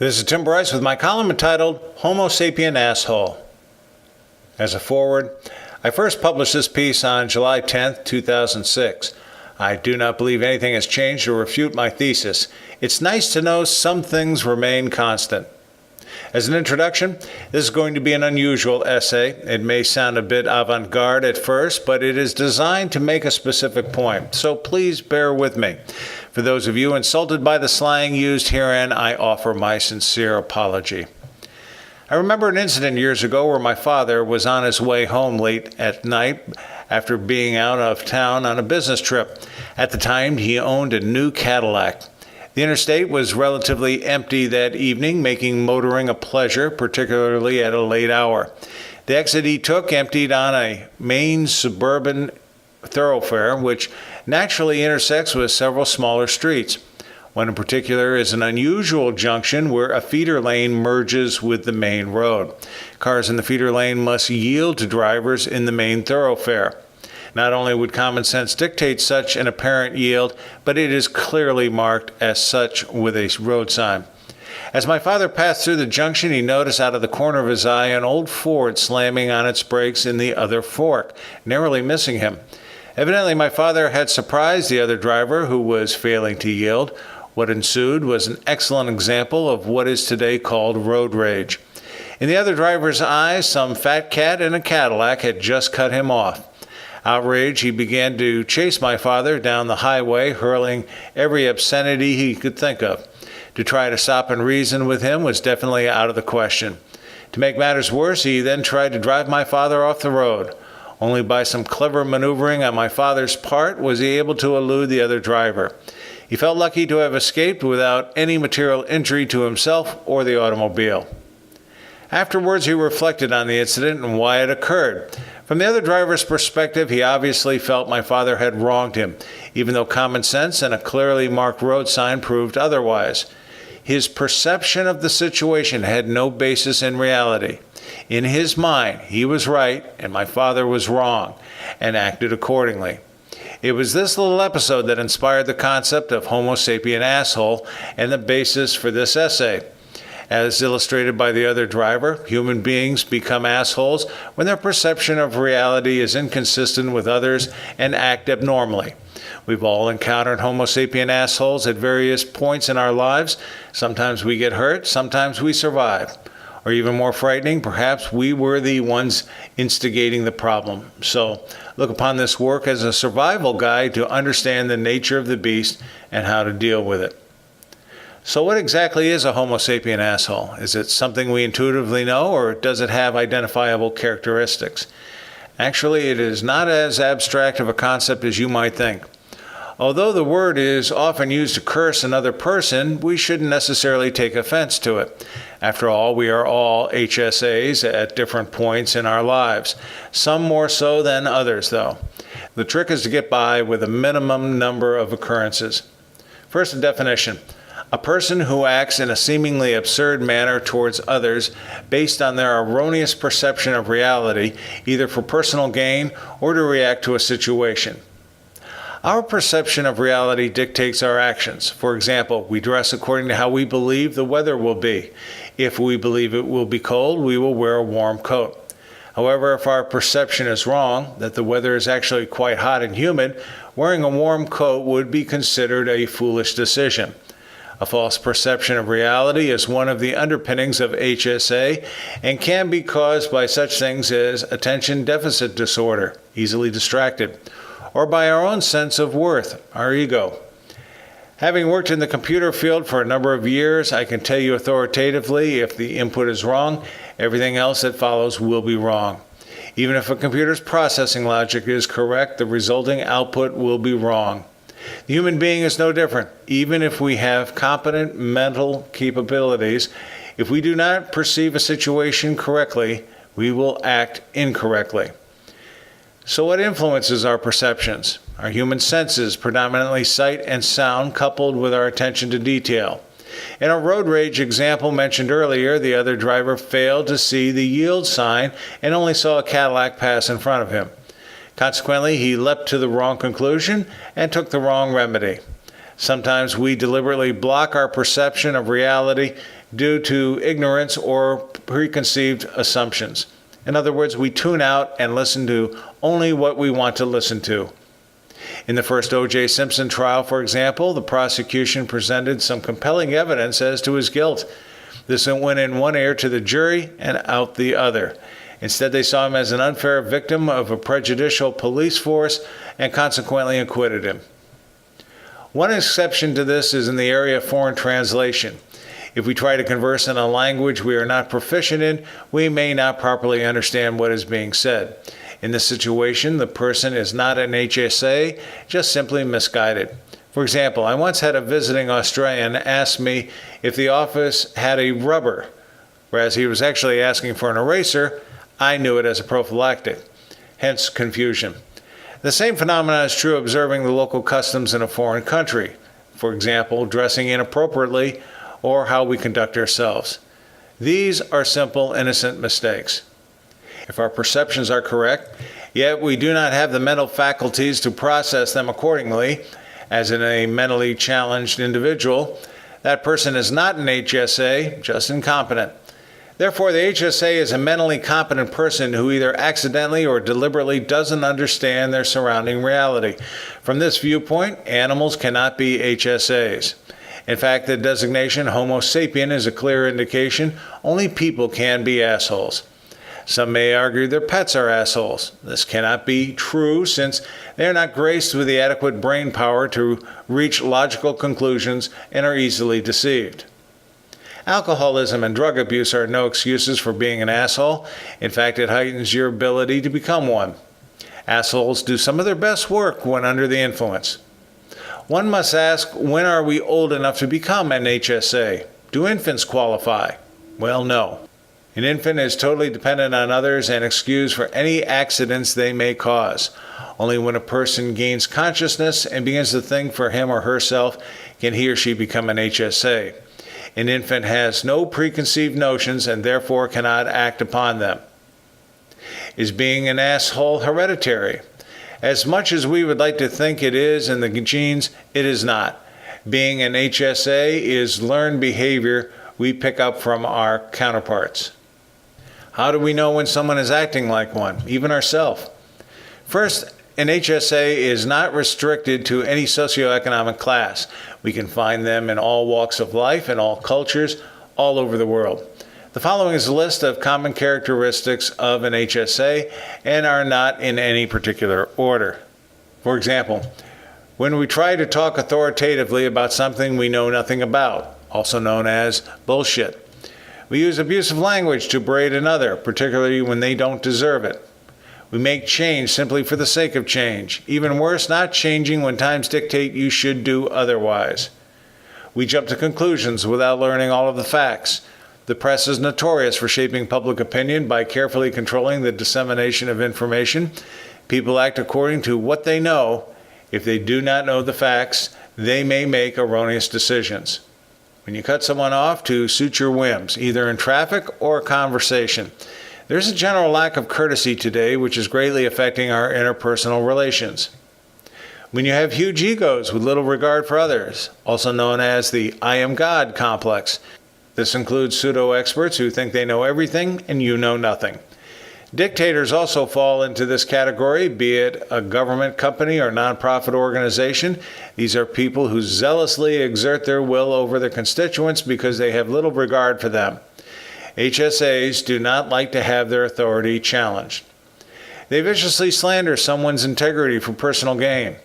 This is Tim Bryce with my column entitled Homo Sapien Asshole. As a foreword, I first published this piece on July 10th, 2006. I do not believe anything has changed to refute my thesis. It's nice to know some things remain constant. As an introduction, this is going to be an unusual essay. It may sound a bit avant-garde at first, but it is designed to make a specific point, so please bear with me. For those of you insulted by the slang used herein, I offer my sincere apology. I remember an incident years ago where my father was on his way home late at night after being out of town on a business trip. At the time, he owned a new Cadillac. The interstate was relatively empty that evening, making motoring a pleasure, particularly at a late hour. The exit he took emptied on a main suburban thoroughfare, which naturally intersects with several smaller streets. One in particular is an unusual junction where a feeder lane merges with the main road. Cars in the feeder lane must yield to drivers in the main thoroughfare. Not only would common sense dictate such an apparent yield, but it is clearly marked as such with a road sign. As my father passed through the junction, he noticed out of the corner of his eye an old Ford slamming on its brakes in the other fork, narrowly missing him. Evidently, my father had surprised the other driver who was failing to yield. What ensued was an excellent example of what is today called road rage. In the other driver's eyes, some fat cat in a Cadillac had just cut him off. Outraged, he began to chase my father down the highway, hurling every obscenity he could think of. To try to stop and reason with him was definitely out of the question. To make matters worse, he then tried to drive my father off the road. Only by some clever maneuvering on my father's part was he able to elude the other driver. He felt lucky to have escaped without any material injury to himself or the automobile. Afterwards, he reflected on the incident and why it occurred. From the other driver's perspective, he obviously felt my father had wronged him, even though common sense and a clearly marked road sign proved otherwise. His perception of the situation had no basis in reality. In his mind, he was right and my father was wrong, and acted accordingly. It was this little episode that inspired the concept of Homo Sapien Asshole and the basis for this essay. As illustrated by the other driver, human beings become assholes when their perception of reality is inconsistent with others and act abnormally. We've all encountered Homo sapien assholes at various points in our lives. Sometimes we get hurt, sometimes we survive. Or even more frightening, perhaps we were the ones instigating the problem. So look upon this work as a survival guide to understand the nature of the beast and how to deal with it. So what exactly is a Homo sapien asshole? Is it something we intuitively know, or does it have identifiable characteristics? Actually, it is not as abstract of a concept as you might think. Although the word is often used to curse another person, we shouldn't necessarily take offense to it. After all, we are all HSAs at different points in our lives, some more so than others, though. The trick is to get by with a minimum number of occurrences. First, a definition. A person who acts in a seemingly absurd manner towards others based on their erroneous perception of reality, either for personal gain or to react to a situation. Our perception of reality dictates our actions. For example, we dress according to how we believe the weather will be. If we believe it will be cold, we will wear a warm coat. However, if our perception is wrong, that the weather is actually quite hot and humid, wearing a warm coat would be considered a foolish decision. A false perception of reality is one of the underpinnings of HSA and can be caused by such things as attention deficit disorder, easily distracted, or by our own sense of worth, our ego. Having worked in the computer field for a number of years, I can tell you authoritatively, if the input is wrong, everything else that follows will be wrong. Even if a computer's processing logic is correct, the resulting output will be wrong. The human being is no different. Even if we have competent mental capabilities, if we do not perceive a situation correctly, we will act incorrectly. So what influences our perceptions? Our human senses, predominantly sight and sound, coupled with our attention to detail. In our road rage example mentioned earlier, the other driver failed to see the yield sign and only saw a Cadillac pass in front of him. Consequently, he leapt to the wrong conclusion and took the wrong remedy. Sometimes we deliberately block our perception of reality due to ignorance or preconceived assumptions. In other words, we tune out and listen to only what we want to listen to. In the first O.J. Simpson trial, for example, the prosecution presented some compelling evidence as to his guilt. This went in one ear to the jury and out the other. Instead, they saw him as an unfair victim of a prejudicial police force and consequently acquitted him. One exception to this is in the area of foreign translation. If we try to converse in a language we are not proficient in, we may not properly understand what is being said. In this situation, the person is not an HSA, just simply misguided. For example, I once had a visiting Australian ask me if the office had a rubber, whereas he was actually asking for an eraser. I knew it as a prophylactic, hence confusion. The same phenomenon is true observing the local customs in a foreign country. For example, dressing inappropriately or how we conduct ourselves. These are simple, innocent mistakes. If our perceptions are correct, yet we do not have the mental faculties to process them accordingly, as in a mentally challenged individual, that person is not an HSA, just incompetent. Therefore, the HSA is a mentally competent person who either accidentally or deliberately doesn't understand their surrounding reality. From this viewpoint, animals cannot be HSAs. In fact, the designation Homo sapien is a clear indication only people can be assholes. Some may argue their pets are assholes. This cannot be true since they are not graced with the adequate brain power to reach logical conclusions and are easily deceived. Alcoholism and drug abuse are no excuses for being an asshole. In fact, it heightens your ability to become one. Assholes do some of their best work when under the influence. One must ask, when are we old enough to become an HSA? Do infants qualify? Well, no. An infant is totally dependent on others and excused for any accidents they may cause. Only when a person gains consciousness and begins to think for him or herself can he or she become an HSA. An infant has no preconceived notions and therefore cannot act upon them. Is being an asshole hereditary? As much as we would like to think it is in the genes, it is not. Being an HSA is learned behavior we pick up from our counterparts. How do we know when someone is acting like one, even ourselves? First, an HSA is not restricted to any socioeconomic class. We can find them in all walks of life and all cultures all over the world. The following is a list of common characteristics of an HSA and are not in any particular order. For example, when we try to talk authoritatively about something we know nothing about, also known as bullshit. We use abusive language to berate another, particularly when they don't deserve it. We make change simply for the sake of change. Even worse, not changing when times dictate you should do otherwise. We jump to conclusions without learning all of the facts. The press is notorious for shaping public opinion by carefully controlling the dissemination of information. People act according to what they know. If they do not know the facts, they may make erroneous decisions. When you cut someone off to suit your whims, either in traffic or conversation, there's a general lack of courtesy today which is greatly affecting our interpersonal relations. When you have huge egos with little regard for others, also known as the I am God complex, this includes pseudo-experts who think they know everything and you know nothing. Dictators also fall into this category, be it a government company or nonprofit organization. These are people who zealously exert their will over their constituents because they have little regard for them. HSAs do not like to have their authority challenged. They viciously slander someone's integrity for personal gain.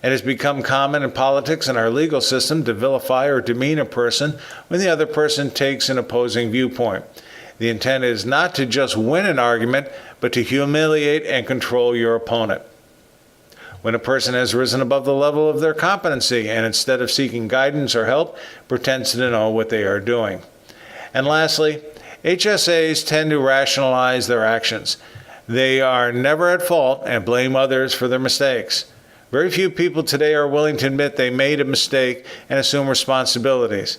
It has become common in politics and our legal system to vilify or demean a person when the other person takes an opposing viewpoint. The intent is not to just win an argument, but to humiliate and control your opponent. When a person has risen above the level of their competency and instead of seeking guidance or help, pretends to know what they are doing. And lastly, HSAs tend to rationalize their actions. They are never at fault and blame others for their mistakes. Very few people today are willing to admit they made a mistake and assume responsibilities.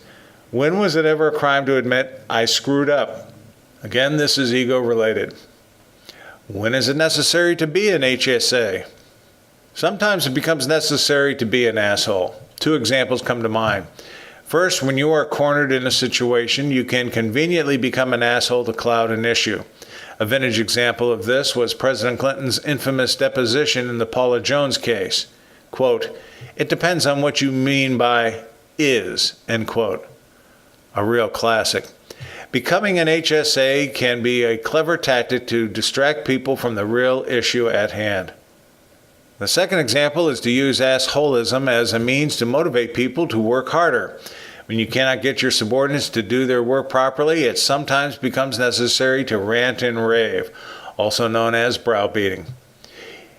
When was it ever a crime to admit, I screwed up? Again, this is ego-related. When is it necessary to be an HSA? Sometimes it becomes necessary to be an asshole. Two examples come to mind. First, when you are cornered in a situation, you can conveniently become an asshole to cloud an issue. A vintage example of this was President Clinton's infamous deposition in the Paula Jones case. Quote, "It depends on what you mean by is," end quote. A real classic. Becoming an HSA can be a clever tactic to distract people from the real issue at hand. The second example is to use assholism as a means to motivate people to work harder. When you cannot get your subordinates to do their work properly, it sometimes becomes necessary to rant and rave, also known as browbeating.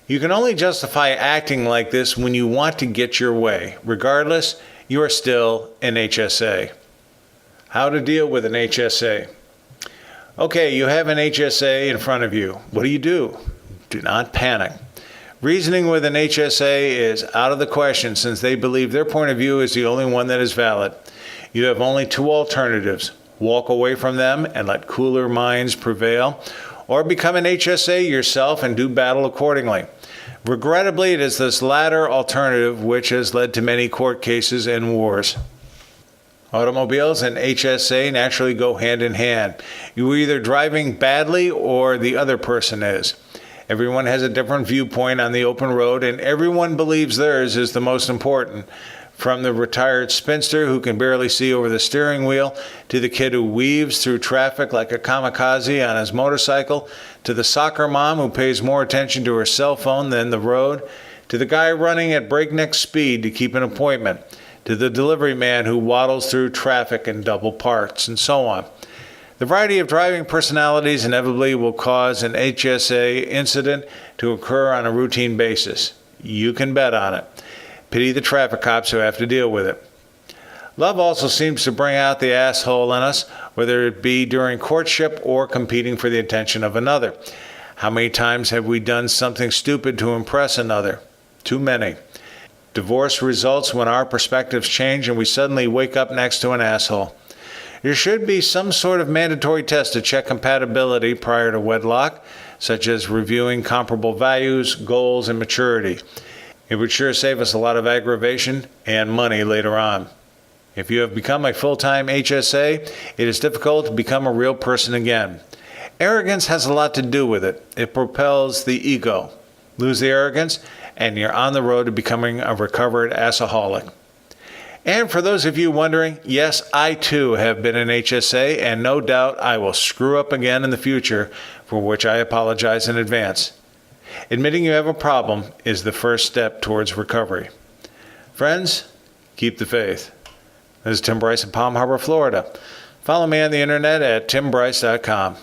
You can only justify acting like this when you want to get your way. Regardless, you are still an HSA. How to deal with an HSA. Okay, you have an HSA in front of you. What do? Do not panic. Reasoning with an HSA is out of the question since they believe their point of view is the only one that is valid. You have only two alternatives: walk away from them and let cooler minds prevail, or become an HSA yourself and do battle accordingly. Regrettably, it is this latter alternative which has led to many court cases and wars. Automobiles and HSA naturally go hand in hand. You are either driving badly or the other person is. Everyone has a different viewpoint on the open road, and everyone believes theirs is the most important. From the retired spinster who can barely see over the steering wheel, to the kid who weaves through traffic like a kamikaze on his motorcycle, to the soccer mom who pays more attention to her cell phone than the road, to the guy running at breakneck speed to keep an appointment, to the delivery man who waddles through traffic and double parks, and so on. The variety of driving personalities inevitably will cause an HSA incident to occur on a routine basis. You can bet on it. Pity the traffic cops who have to deal with it. Love also seems to bring out the asshole in us, whether it be during courtship or competing for the attention of another. How many times have we done something stupid to impress another? Too many. Divorce results when our perspectives change and we suddenly wake up next to an asshole. There should be some sort of mandatory test to check compatibility prior to wedlock, such as reviewing comparable values, goals, and maturity. It would sure save us a lot of aggravation and money later on. If you have become a full-time HSA, it is difficult to become a real person again. Arrogance has a lot to do with it. It propels the ego. Lose the arrogance, and you're on the road to becoming a recovered assaholic. And for those of you wondering, yes, I too have been an HSA, and no doubt I will screw up again in the future, for which I apologize in advance. Admitting you have a problem is the first step towards recovery. Friends, keep the faith. This is Tim Bryce in Palm Harbor, Florida. Follow me on the internet at timbryce.com.